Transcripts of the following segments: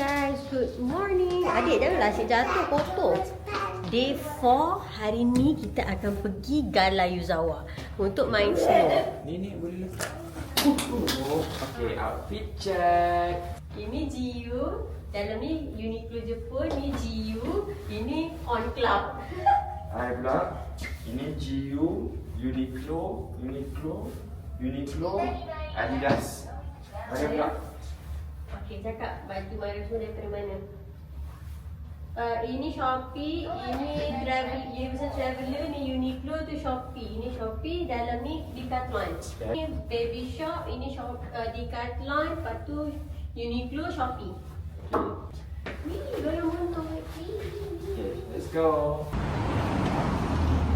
guys, good morning. Adik janganlah asyik jatuh kotor. Day 4, hari ni kita akan pergi Galayuzawa untuk main snow. Ni boleh letak. Okay, outfit check. Ini GU, dalam ni Uniqlo Jepun, ni GU, ini On Club. Hai pula. Ini GU, Uniqlo, Adidas. Mana pula? Okay, cakap baju baru semua daripada mana? Ini Shopee, ini Universal Traveller, ni Uniqlo, tu Shopee. Ini Shopee, dalam ni Decathlon. Ini Baby Shop, ini Decathlon, lepas tu Uniqlo, Shopee. Ni dalam motor. Okay, let's go.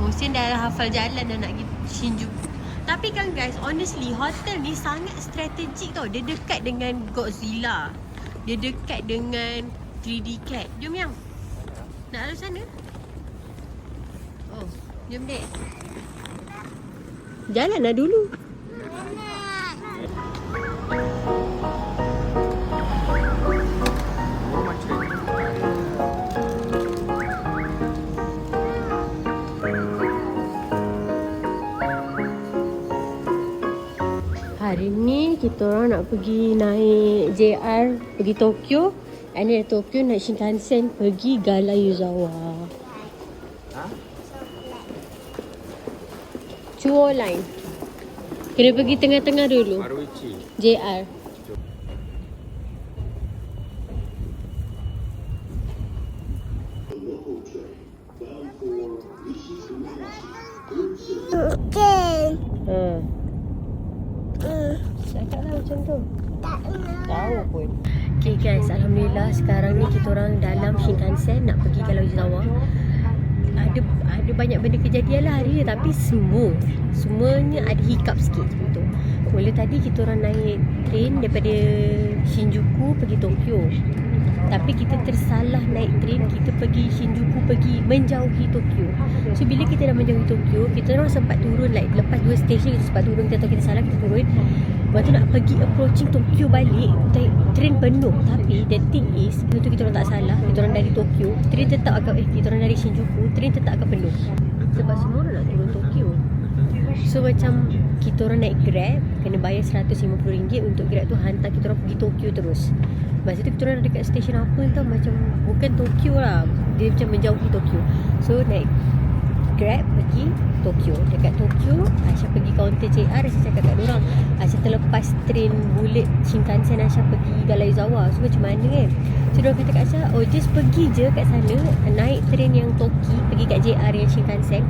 Musin dah hafal jalan dah nak pergi Shinjuku. Tapi kan guys, honestly hotel ni sangat strategik tau. Dia dekat dengan Godzilla, dia dekat dengan 3D Cat. Jom yang nak lalu sana. Oh, jom dek. Jalan lah dulu. Hari ni kita orang nak pergi naik JR pergi Tokyo. And dari Tokyo naik Shinkansen pergi Galayuzawa. Ha? Chuo Line. Kena pergi tengah-tengah dulu. Maruichi. JR. Cakaplah macam tu. Tak tahu pun. Okay guys, alhamdulillah sekarang ni kita orang dalam Shinkansen nak pergi Galayuzawa. Ada banyak benda kejadian lah hari ni, tapi semuanya ada hiccup sikit macam tu. Mula tadi kita orang naik train daripada Shinjuku pergi Tokyo. Tapi kita tersalah naik train, kita pergi Shinjuku, pergi menjauhi Tokyo. So bila kita dah menjauhi Tokyo, kita orang sempat turun lepas 2 stesen kita sempat turun. Kita tahu kita salah, kita turun. Lepas tu nak pergi approaching Tokyo balik, train penuh. Tapi the thing is, itu kita orang tak salah. Kita orang dari Tokyo, train tetap akan kita orang dari Shinjuku, train tetap akan penuh. Sebab semua orang nak turun Tokyo. So macam kita orang naik Grab, kena bayar RM150 untuk Grab tu hantar kita orang pergi Tokyo terus. Masa tu kita orang dekat stesen apa tau, macam bukan Tokyo lah, dia macam menjauhi Tokyo. So naik Grab pergi Tokyo. Dekat Tokyo, Aisyah pergi kaunter JR. Aisyah cakap kat diorang, Aisyah terlepas train bullet Shinkansen, Aisyah pergi Galayuzawa. So macam mana kan? So diorang kata kat Aisyah, oh just pergi je kat sana, naik train yang Toki, pergi kat JR yang Shinkansen,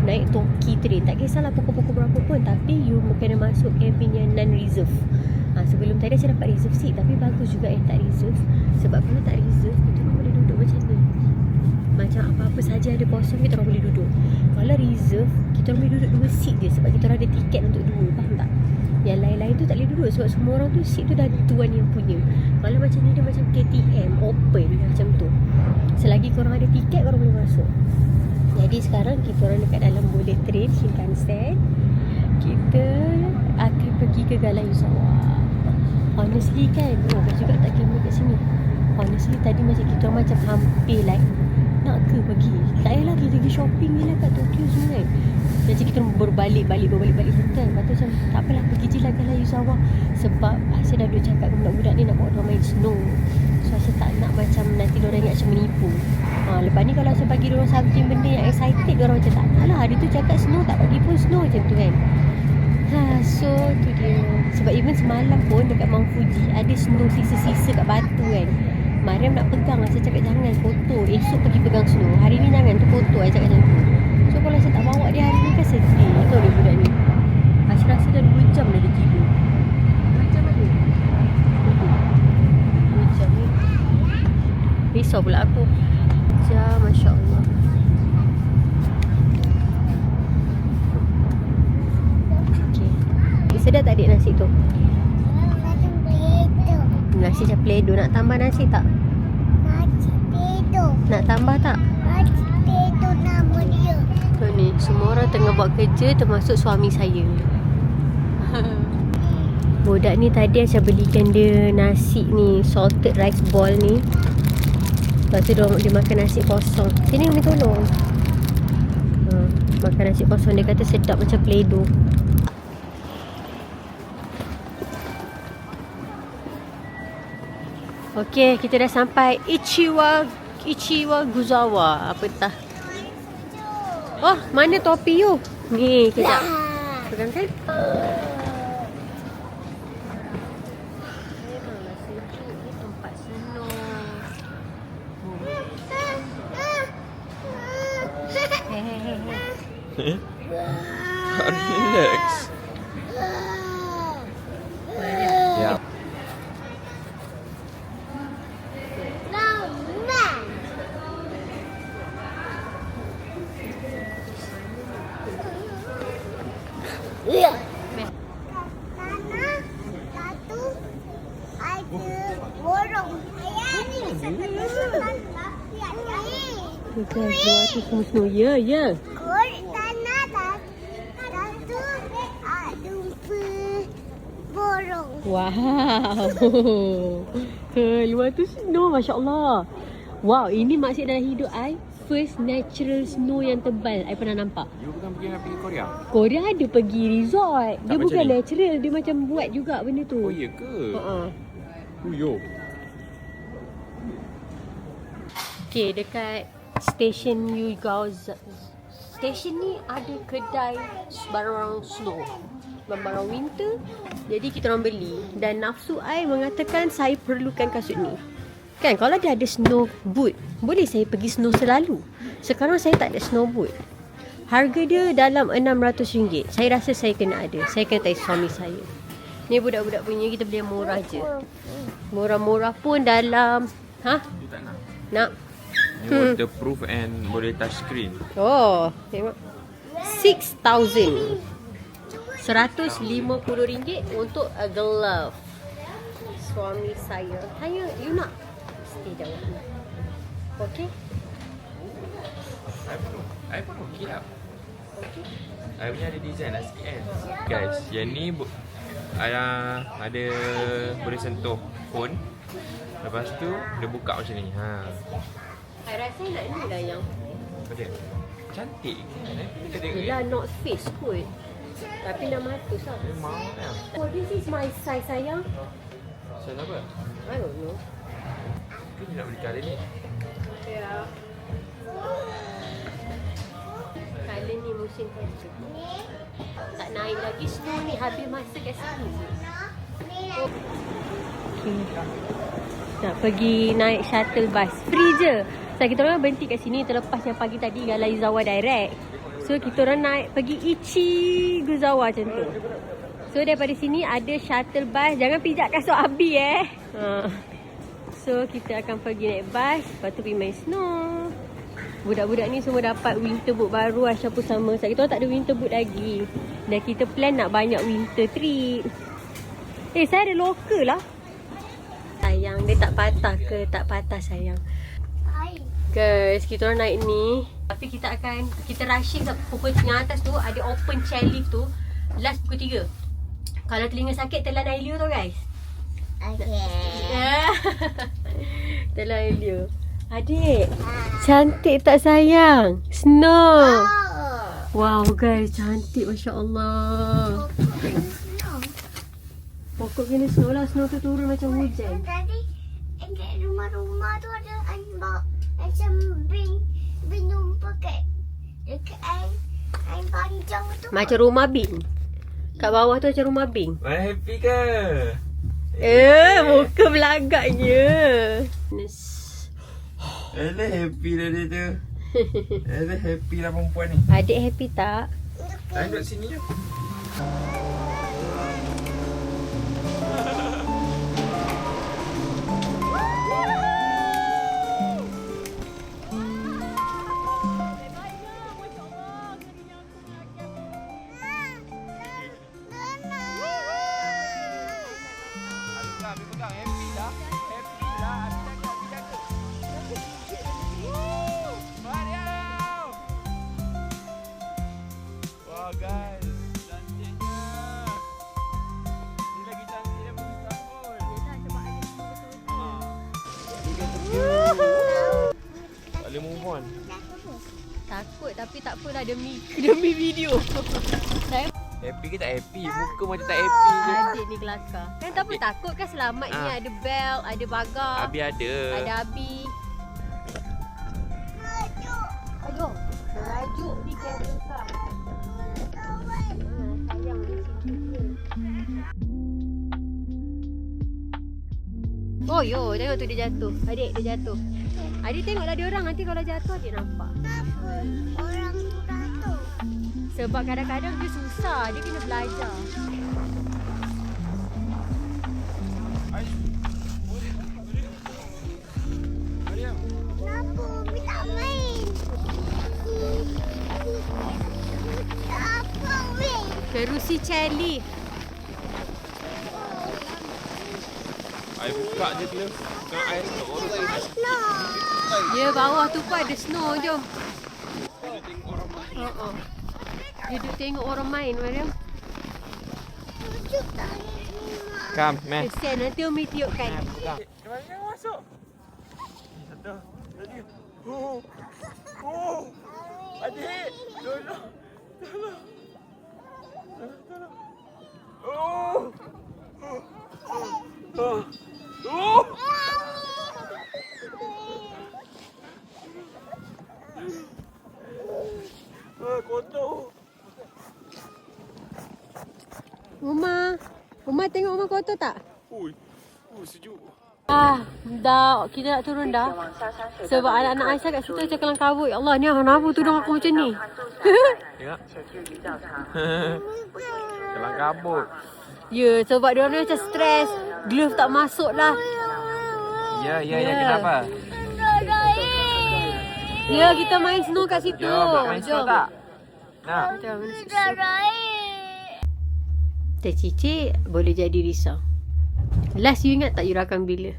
naik Toki train. Tak kisahlah pukul-pukul berapa pun, tapi you kena masuk cabin yang non-reserve. Sebelum tadi saya dapat reserve seat, tapi bagus juga yang tak reserve. Sebab kalau tak reserve, kita orang boleh duduk macam ni. Macam apa-apa saja ada kosong, kita orang boleh duduk. Kalau reserve, kita orang boleh duduk 2 seat je, sebab kita orang ada tiket untuk 2, faham tak? Yang lain-lain tu tak boleh duduk, sebab semua orang tu seat tu dah tuan yang punya. Kalau macam ni, dia macam KTM, open macam tu. Selagi korang ada tiket, korang boleh masuk. Jadi sekarang kita orang dekat dalam bullet train Shinkansen. Kita akan pergi ke Galayuzawa. Honestly kan, baju juga tak kena kat sini. Honestly tadi macam kita orang macam hampir like nak ke pergi, tak payahlah kita pergi shopping je lah kat Tokyo semua kan. Macam kita orang berbalik-balik hotel. Lepas tu macam tak apalah, pergi je lah Galayuzawa. Sebab Aisyah dah duduk cakap dengan budak-budak ni nak bawa diorang main snow. So Aisyah tak nak macam nanti diorang ingat macam menipu. Lepas ni kalau Aisyah bagi diorang something benda yang excited, diorang macam tak nak lah. Dia tu cakap snow, tak bagi pun snow macam tu kan. So tu dia. Sebab even semalam pun dekat Mount Fuji ada snow sisa-sisa kat batu kan. Mariam nak pegang, saya cakap jangan, kotor. Esok pergi pegang snow, hari ni jangan, tu kotor. Saya cakap macam tu. So kalau saya tak bawa dia hari ni kan sedih. Tahu dia budak ni, Aisyah rasa dah 2 jam dah dia tidur. Macam mana? 2 jam ni risau pula aku. Masya Allah. Sedap tak adik nasi tu? Nasi macam Play-Doh. Nak tambah nasi tak? Nasi Play-Doh. Nak tambah tak? Nasi Play-Doh nama dia. So ni, semua orang tengah buat kerja termasuk suami saya. Budak ni tadi saya belikan dia nasi ni, salted rice ball ni. Lepas tu dia makan nasi kosong. Sini Umi tolong. Makan nasi kosong, dia kata sedap macam Play-Doh. Okey, kita dah sampai Ichiwaguzawa. Apa entah. Oh, mana topi you? Ni, kejap. Pegang kan? Memanglah sejuk ni, tempat senang. Relax. Ya. Bukan, buat tu semua snow. Ya, ya. Wow. Luar tu snow, Masya Allah. Wow, ini maksud dalam hidup I first natural snow yang tebal I pernah nampak. You bukan pergi Korea? Korea ada pergi resort. Dia Tak bukan macam ni? natural, dia macam buat juga benda tu. Oh, ya ke? Yo. Okay, dekat stesen Yugaoza. Stesen ni ada kedai barang snow, barang winter. Jadi kita orang beli. Dan nafsu I mengatakan saya perlukan kasut ni. Kan kalau dia ada snow boot, boleh saya pergi snow selalu. Sekarang saya tak ada snow boot. Harga dia dalam RM600. Saya rasa saya kena ada. Saya kena tanya suami saya. Ni budak-budak punya, kita beli yang murah je. Murah-murah pun dalam You tak nak? nak. Ni waterproof and boleh touch screen. Oh, tengok. 6,000. RM150 untuk a glove. Suami saya. Tanya, you nak? Stay jauh. Okay? I pun okey lah. Okay. I punya ada design lah sikit kan. Guys, yang ni ada boleh sentuh phone. Lepas tu dia buka macam ni. I rasa nak ni lah yang Apa dia? Cantik kan? Kita tengok yelah North Face kot. Tapi 600 lah. memang lah. Oh, this is my size sayang. Size apa? I don't know. Mungkin dia nak beli colour ni. Yeah. Colour ni musim kerja. Tak naik lagi snow ni, habis masa kat sini. Okay. Nak pergi naik shuttle bus. Free je. So kita orang berhenti kat sini terlepas yang pagi tadi Galaizawa Direct. So kita orang naik pergi Ichigawa macam tu. So daripada sini ada shuttle bus. Jangan pijak kasut Abi So kita akan pergi naik bus. Lepas tu pergi main snow. Budak-budak ni semua dapat winter boot baru. Aisyah pun sama. So kita orang tak ada winter boot lagi. Dan kita plan nak banyak winter trip. Saya ada local lah. Sayang, dia tak patah ke? Tak patah sayang. Guys, kita orang naik ni. Tapi kita rushing pukul tengah atas tu. Ada open chairlift tu. Last pukul 3. Kalau telinga sakit, telan Ailio tau guys. Telan Ailio. Adik, cantik tak sayang? Snow. Wow guys, cantik Masya Allah. Pokok kena snow lah. Snow tu turun macam hujan. Tadi rumah-rumah tu ada macam bin pakai dekat air panjang tu. Macam rumah Bing. Kat bawah tu macam rumah Bing. Mana happy ke? Muka belagaknya. Alah happy dah dia tu. Alah happy lah perempuan ni. Adik happy tak? Saya duduk sini je. Guys, cantiknya. on. Takut tapi tak apalah demi video. Saya Happy ke tak happy? Muka macam tak happy je. adik ni kelakar. Kan tak apa takut kan selamat ni ada bel, ada pagar. Abi ada. Ada Abi. Aduh. Rajuk ni kereta besar. Sayang ni sini. Oh yo, tengok tu dia jatuh. Adik dia jatuh. Adik tengoklah dia orang, nanti kalau jatuh adik nampak. Orang jatuh. Sebab kadang-kadang dia susah, dia kena belajar. Kenapa? Minta main. Apa main? Kerusi Charlie. Air buka je tu. Tengok air tu orang. Ya, bawah tu pun ada snow, jom. Tengok orang main. Dia duduk tengok orang main, Mariam. Pucuk tak boleh terima. Kam, meh. Kesian, nanti Umi tiupkan. Jangan masuk. Satu. Tadi. Oh. Adik, tolong. Tolong. Oh. Oh. Kotor. Uma tengok Uma kotor tak? Ui. Sejuk. Dah kita nak turun dah. Sebab anak-anak Aisyah kat situ macam kelang kabut. Ya Allah, ni kenapa tudung aku macam ni? Tengok. Kelang kabut. Ya, sebab dia orang macam stres. Glove tak masuk lah. Ya, kenapa? Ya, kita main snow kat situ. Jom, nak main snow tak? Nak. Teh Cicik boleh jadi risau. Last you ingat tak you rakam bila?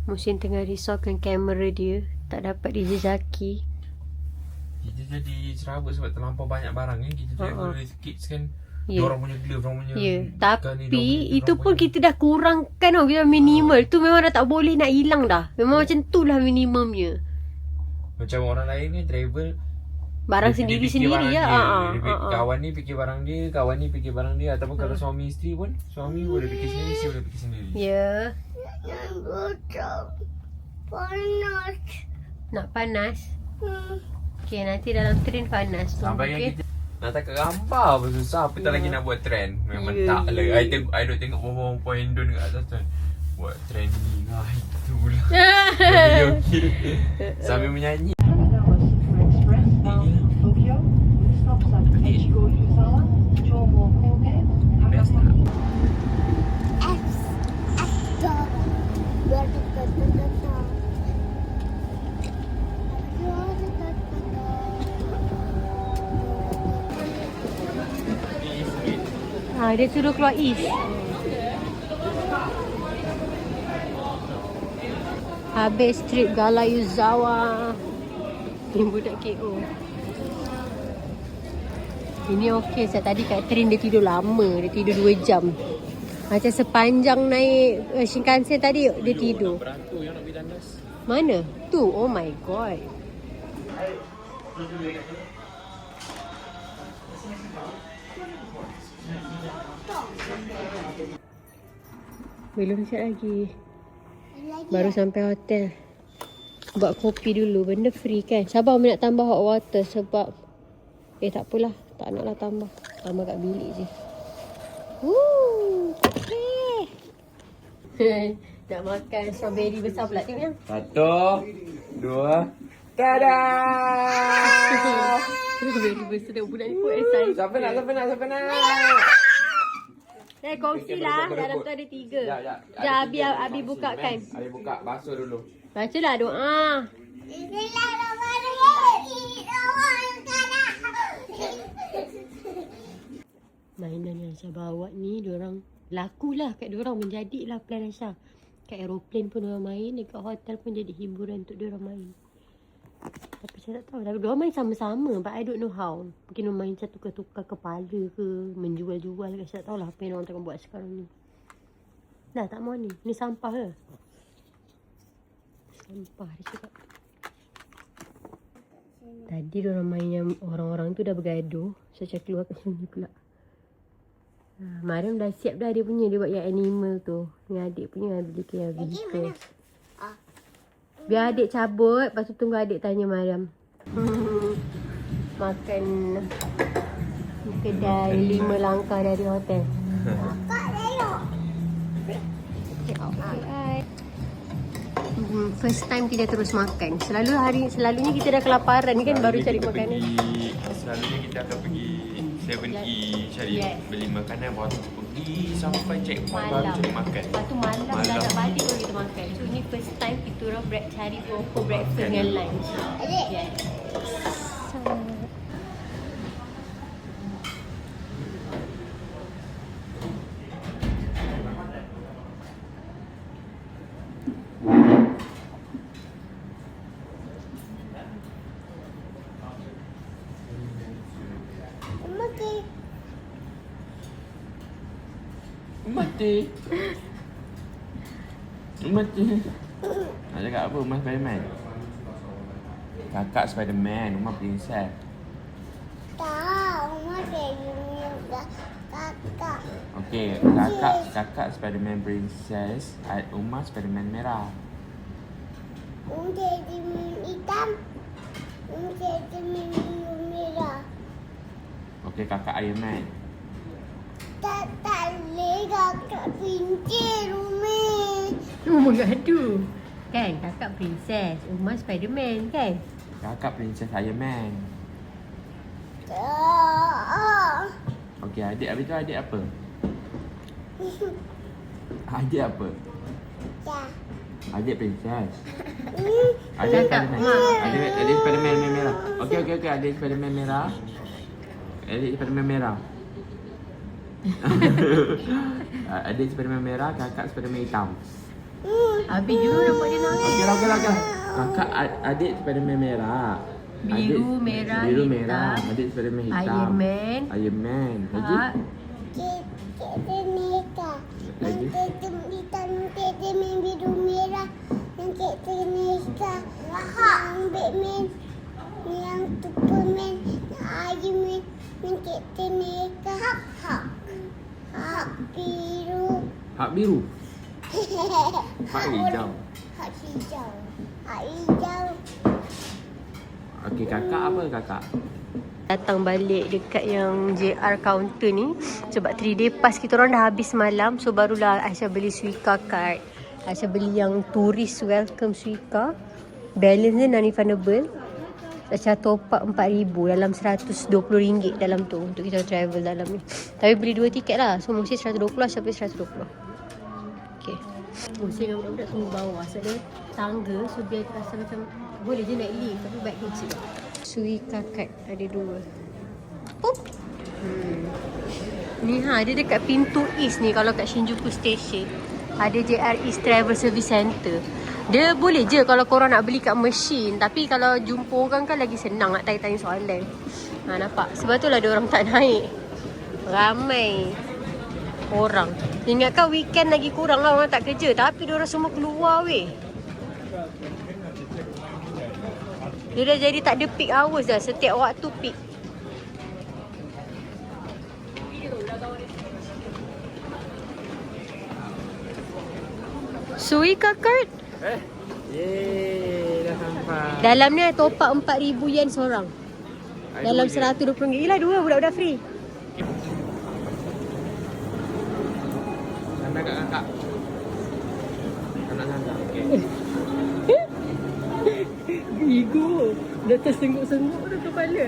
Musin tengah risaukan kamera dia. Tak dapat dijejaki. Kita jadi serabut sebab terlampau banyak barang kan. Kita jaga kids kan. Ya. Orang punya glove, orang punya. Ya, ikan ni, tapi dorang itu punya- pun kita dah kurangkan tau. Kita minimal. Tu memang dah tak boleh nak hilang dah. Memang macam tu lah minimumnya. Macam orang lain kan travel. Barang dia fikir sendiri-sendiri barang ya. dia. Kawan ni fikir barang dia, kawan ni fikir barang dia. Ataupun kalau suami isteri pun, suami boleh fikir sendiri, isteri boleh fikir sendiri. Ya. Jangan bocor. Panas. Nak panas. Okay, nanti dalam train panas tu. Sampai Okay. kita nak tak gambar pun susah. Apa tak lagi nak buat trend. Memang Ya. tak lah. I duk tengok beberapa point Indon kat atas tu. Buat trending. Itulah. Video kill. Sambil menyanyi. Best tak? Dia suruh keluar east. Habis trip Galayuzawa. Ni budak KO. Ini okey. Saya tadi kat train dia tidur lama. Dia tidur 2 jam. Macam sepanjang naik Shinkansen tadi dia tidur. Beratur yang nak pergi tandas. Mana? Tu. Oh my god. Belum siap lagi. Baru sampai hotel. Buat kopi dulu. Benda free kan. Sabar Umi nak tambah hot water sebab tak apalah. Tak naklah tambah. Tambah kat bilik je. Okay. Nak makan strawberry besar pula. Tengok yang. 1, 2, tada! Strawberry besar. Tengok budak ni pun excited. Siapa nak? Kongsilah. Dalam tu ada 3. Sekejap Abi bukakan. Abi buka. Basuh dulu. Bacalah doa. Mainan yang saya bawa ni diorang lakulah kat diorang, menjadilah plan Aisyah. Kat aeroplane pun diorang main, dekat hotel pun jadi hiburan untuk diorang main. Tapi saya tak tahu, tapi diorang main sama-sama, but I don't know how. Mungkin diorang main macam tukar-tukar kepala ke, menjual-jual ke, saya tak tahulah apa yang diorang tengah buat sekarang ni. Dah tak mau ni sampah ke? Sampah dia cakap. Tadi diorang main yang orang-orang tu dah bergaduh. Saya keluar kat sini pula. Mariam dah siap dah dia punya. Dia buat yang animal tu. Yang adik punya beli yang vehicle. Biar adik cabut. Lepas tu tunggu adik tanya Mariam. Makan kedai 5 langkah dari hotel. Kak tengok. First time kita terus makan. Selalunya kita dah kelaparan ni kan baru cari makanan. Selalunya kita akan pergi 7E cari beli makanan. Lepas tu pergi sampai checkpoint baru cari makan. Lepas tu malam dah nak balik baru kita makan. So ni first time kita orang cari proper breakfast dengan lunch. Adik. Yes. Mati. Mati. Nak cakap apa? Rumah Spiderman? Kakak Spiderman, rumah princess. Tak, Umar dia kakak. Okey, kakak Spiderman princess, rumah Spiderman merah. Umar dia hitam. Umar dia merah. Okey, kakak Iron Man. Tak boleh kakak pincir Umar. Mengadu. Kan kakak princess, Umar Spiderman kan? Kakak princess Iron Man. Tak. Okey, habis tu adik apa? Adik apa? Tak. Adik princess. Cakap, Spiderman. Mak. Adik Spiderman merah. Okey, adik Spiderman merah. Adik Spiderman merah. Adik Spiderman merah, kakak Spiderman hitam. Habis you dapat dia nangis. Okey. Kakak adik Spiderman merah. Biru, merah, biru, hitam. merah. Adik Spiderman hitam. Iron Man. Iron Man. Lagi? Hak. Kita merah. Lagi? Kita hitam, kita biru merah. Yang kita merah. Yang Batman. Yang Superman. Yang Iron Man. Yang kita merah. Hak biru. Hak biru. Hak hijau. Hak hijau. Hak hijau. Okey, kakak apa kakak? Datang balik dekat yang JR counter ni sebab 3 day pass kita orang dah habis malam. So barulah Aisyah beli Suica card. Aisyah beli yang tourist welcome Suica. Balance dia non-refundable. Aisyah top up 4,000 dalam RM120 dalam tu untuk kita travel dalam ni. Tapi beli 2 tiket lah. So mesti 120, Aisyah beli 120. Okay. Mesti dengan budak-budak tunggu bawah. So dia tangga. So dia rasa macam boleh je naik lift. Tapi baik kecil. Suica card ada 2. Pop. Ni dia dekat pintu East ni kalau kat Shinjuku Station. Ada JR East Travel Service Center. Dia boleh je kalau korang nak beli kat mesin. Tapi kalau jumpa orang kan lagi senang nak tanya-tanya soalan. Nampak? Sebab tu lah dia orang tak naik. Ramai orang. Ingatkan weekend lagi kurang lah orang tak kerja. Tapi dia orang semua keluar weh. Dia dah jadi tak ada peak hours dah. Setiap waktu peak. Suica card. Yeay, dah sampai. Dalam ni top up 4,000 yen seorang. Dalam RM120. Yelah 2 budak-budak free. Sampai kat kakak. Nak santai. Okey. Ego. Dah tersengguk-sengguk dah kepala.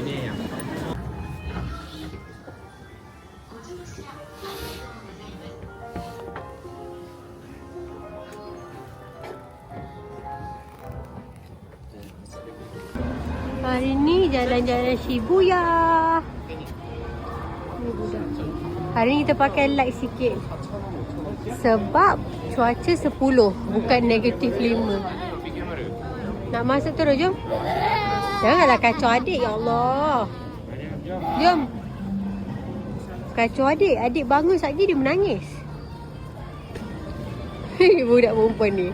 Ini yang Hari ni jalan-jalan Shibuya. Hari ni kita pakai light sikit. Sebab cuaca 10, bukan negatif 5. Nak masuk terus, jom. Janganlah kacau adik, ya Allah. Jom. Kacau adik. Adik bangun sekejap lagi dia menangis. Budak perempuan ni.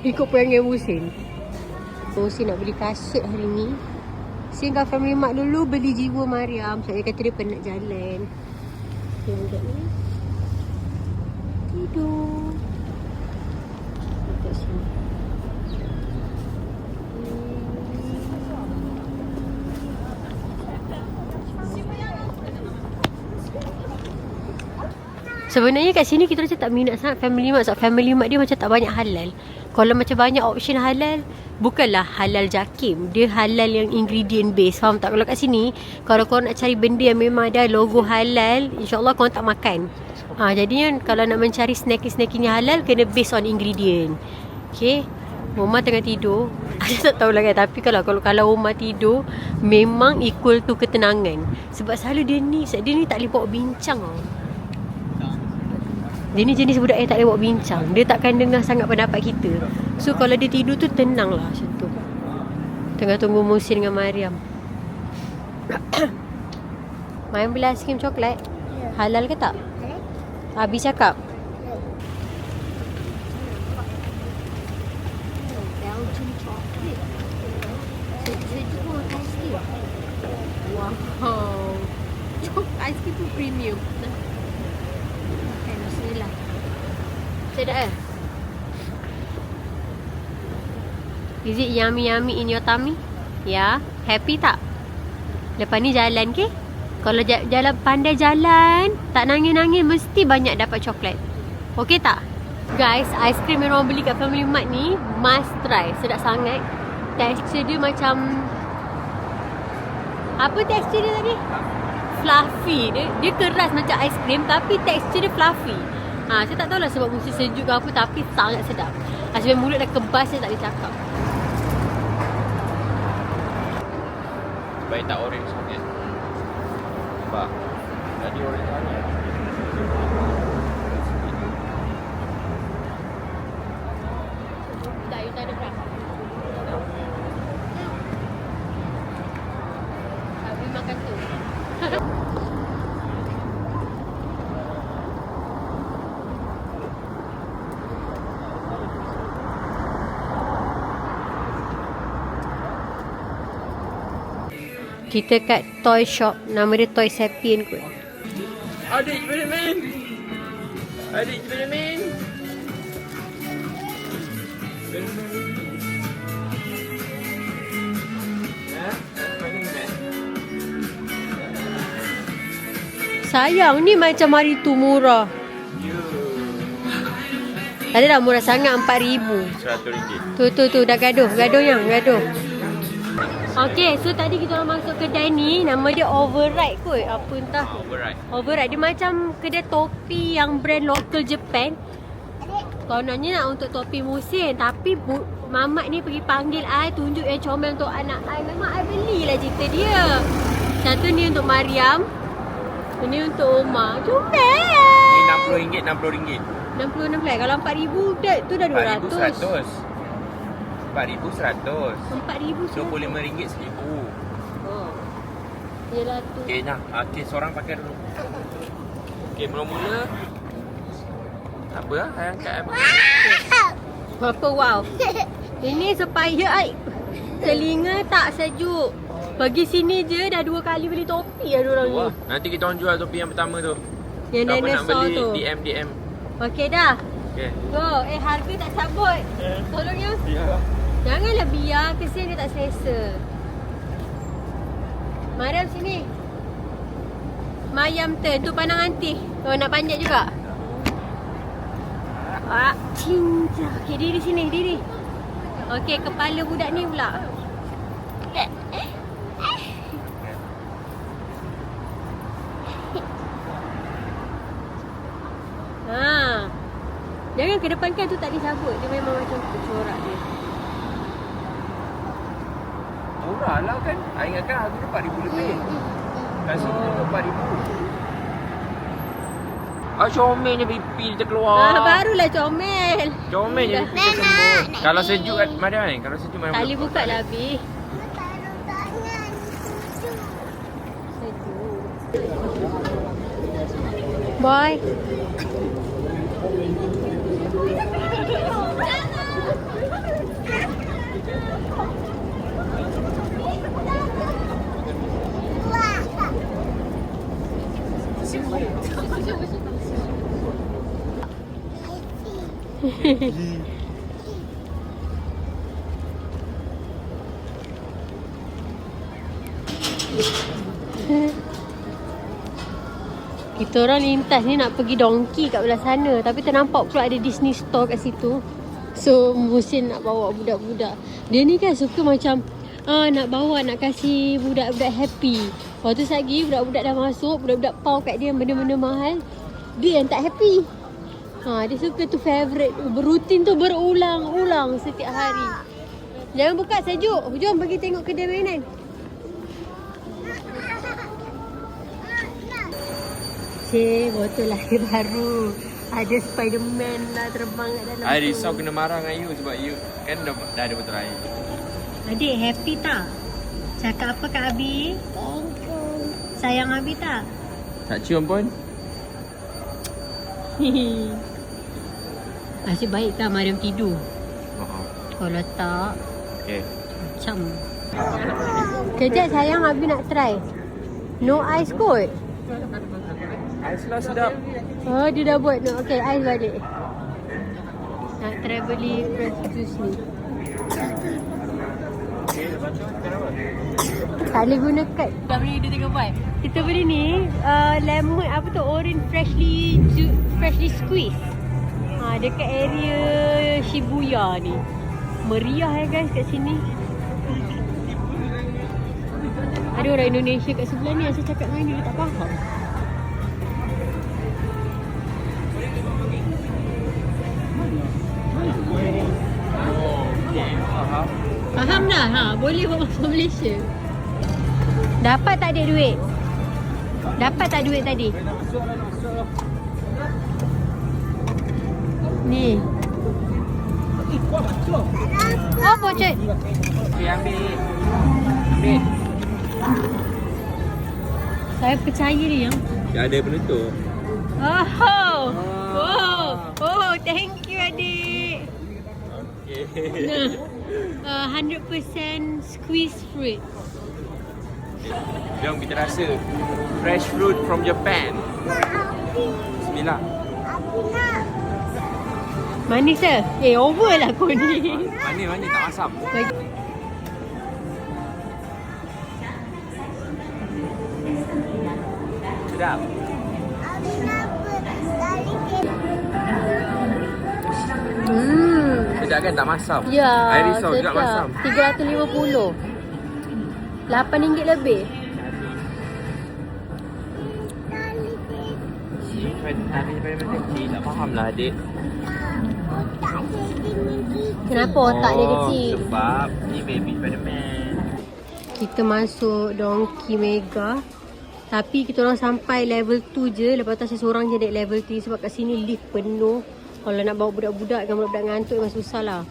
Ikut perangai Musin. Musin nak beli kasut hari ni. Musin kat Family Mart dulu beli jiwa Mariam. Sebab dia kata dia penat jalan. Okay, budak ni tidur. Dekat sini. Sebenarnya kat sini kita macam tak minat sangat Family Mart. Sebab Family Mart dia macam tak banyak halal. Kalau macam banyak option halal, bukanlah halal jakim. Dia halal yang ingredient base. Faham tak? Kalau kat sini, kalau korang nak cari benda yang memang ada logo halal, insyaAllah korang tak makan. Jadinya kalau nak mencari snacking-snacking yang halal, kena based on ingredient. Okay. Mama tengah tidur. Saya tak tahulah kan. Tapi kalau Mama tidur, memang equal to ketenangan. Sebab selalu dia ni tak boleh bawa bincang tau. Dia ni jenis budak yang tak boleh buat bincang. Dia takkan dengar sangat pendapat kita. So kalau dia tidur tu tenang lah macam tu. Tengah tunggu Musin dengan Mariam. Mariam beli aiskrim coklat. Halal ke tak? Abi cakap. Belgian chocolate. Wow. Aiskrim tu premium. Sedap eh? Is it yummy in your tummy? Ya? Happy tak? Lepas ni jalan ke? Kalau jalan pandai jalan, tak nangis-nangis, mesti banyak dapat coklat. Okey tak? Guys, aiskrim yang orang beli kat Family Mart ni must try. Sedap sangat. Tekstur dia macam, apa tekstur dia tadi? Fluffy. Dia keras macam aiskrim tapi tekstur dia fluffy. Saya tak tahulah sebab musim sejuk ke apa, tapi sangat sedap. Sampai mulut dah kebas, saya tak boleh cakap. Baik tak orange sikit. Nampak? Tadi orange sangat. Tak, you tak ada berapa. Habis makan tu. Kita kat toy shop. Nama dia Toy Sapien kot. Adik boleh main. Adik boleh main. Sayang, ni macam hari tu murah. Ada dah murah sangat, RM4,000. Tu dah gaduh yang gaduh. Okay, so tadi kita orang masuk kedai ni. Nama dia Override kot. Apa entah. Override. Dia macam kedai topi yang brand local Japan. Kononnya nak untuk topi Musin. Tapi mamat ni pergi panggil I, tunjuk yang comel untuk anak I. Memang I belilah cerita dia. Satu ni untuk Mariam. Ini untuk Omar. Comel. Ni RM60. 60 Kalau RM4,000 tu dah 200. RM4,100. RM4,100. RM25 RM1,000. Oh. Yelah tu. Okay, nah. Okay, seorang pakai dulu. Okay, mula-mula. Apa lah? Saya angkat apa? Apa wow. Ini supaya telinga tak sejuk. Pergi sini je dah 2 kali beli topi lah diorang ni. Nanti kita orang jual topi yang pertama tu. Yang siapa nak dinosaur beli, tu. DM. Okey dah. Okay. Go. Harga tak cabut. Tolong ya. Ya. Janganlah biar, kesian dia tak selesa. Mariam sini. Mariam turn. Tu pandang aunty. Oh, nak panjat juga. Cinta. Okay, diri sini, diri. Okay, kepala budak ni pula. Jangan ke depan kan tu tak dicabut. Dia memang macam corak dia. Murah lah kan. I ingatkan harga dia RM4,000 lebih. Kat sini RM4,000. Comelnya pipi dia terkeluar. Barulah comel. Comel je pipi dia sembuh. Kalau sejuk kat Mariam kan? Kalau sejuk Mariam tak boleh buka lah, Abi. Bye. Kita orang lintas ni nak pergi Donkey kat belah sana, tapi ternampak pula ada Disney Store kat situ. So Musin nak bawa budak-budak. Dia ni kan suka macam nak bawa, nak kasih budak-budak happy. Lepas tu lagi budak-budak dah masuk, budak-budak pau kat dia benda-benda mahal, dia yang tak happy. Dia suka tu favourite. Rutin tu berulang-ulang setiap hari. Jangan buka, sejuk. Jom pergi tengok kedai mainan. Cik, botol air baru. Ada Spiderman lah terbang kat dalam I tu. risau kena marah dengan you sebab you kan dah ada botol air. Adik, happy tak? Cakap apa kat Abi? Thank you. Sayang Abi tak? Tak cium pun? Asyik baik kan Mariam tidur? Kalau tak, Okay. macam. Kejap sayang, Abi nak try. No ice kot. Ais lah sedap. Oh, dia dah buat. No, okay, ais balik. Nak try beli fresh juice ni. Tak boleh guna kad. Dah beli dia tengah buat. Kita beli ni lemon apa tu, orange freshly squeezed. Dekat area Shibuya ni. Meriah guys kat sini. Ada orang Indonesia kat sebelah ni, saya cakap dengan dia tak faham. Faham dah? Boleh buat masuk Malaysia. Dapat tak adik duit? Dapat tak duit tadi? Ni. Oh, pocet. Okay, ambil. Saya percaya dia yang. Dia ada penutup. Oh, thank you adik. Okay. Nah, 100% squeezed fruit. Jom kita rasa fresh fruit from Japan. Bismillah. Manis ke? Over lah kau ni. Manis tak masam. Sedap. Sedap kan, tak masam. Ya, Air risau juga masam. 350. RM8 lebih. Tak faham lah adik. Kenapa otak dia kecil? Sebab ni baby Spiderman. Kita masuk Donkey Mega. Tapi kita orang sampai level 2 je. Lepas tu saya seorang je naik level 3 sebab kat sini lift penuh. Kalau nak bawa budak-budak dengan budak-budak ngantuk memang susah lah.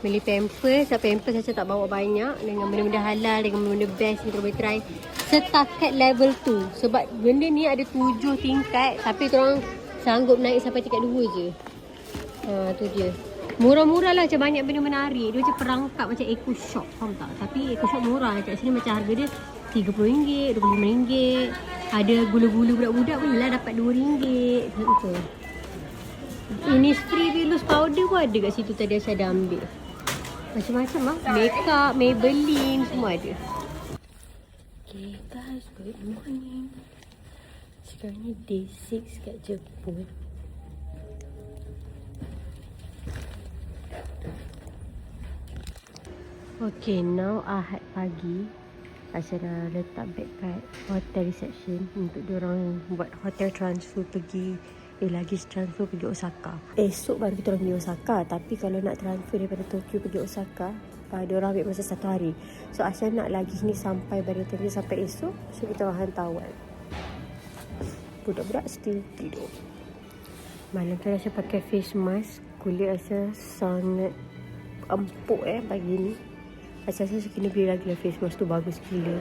Beli pampers. Pampers saya tak bawa banyak. Dengan benda-benda halal, dengan benda-benda best kita boleh try. Setakat level 2. Sebab benda ni ada 7 tingkat. Tapi kita orang sanggup naik sampai tingkat 2 je. Tu dia. Murah-murah lah, macam banyak benda menarik. Dia macam perangkap macam Eco Shop, faham tak? Tapi Eco Shop murah. Kat sini macam harga dia RM30, RM25. Ada gula-gula budak-budak pun lah dapat RM2. Macam Innisfree Velux powder pun ada kat situ tadi saya dah ambil. Macam-macam lah. Makeup, Maybelline semua ada. Okay guys, good morning. Sekarang ni day 6 kat Jepun. Okay, now Ahad pagi. Saya dah letak beg kat hotel reception untuk diorang buat hotel transfer pergi luggage transfer pergi Osaka. Esok baru kita orang pergi Osaka. Tapi kalau nak transfer daripada Tokyo pergi Osaka, diorang ambil masa 1 hari. So Asya nak luggage ni sampai pada time sampai esok. So kita orang hantar awal. Budak-budak still tidur. Malam tu Asya pakai face mask. Kulit Asya sangat empuk pagi ni. Asal-asal saya kena beli lagi lah face mask tu, bagus gila.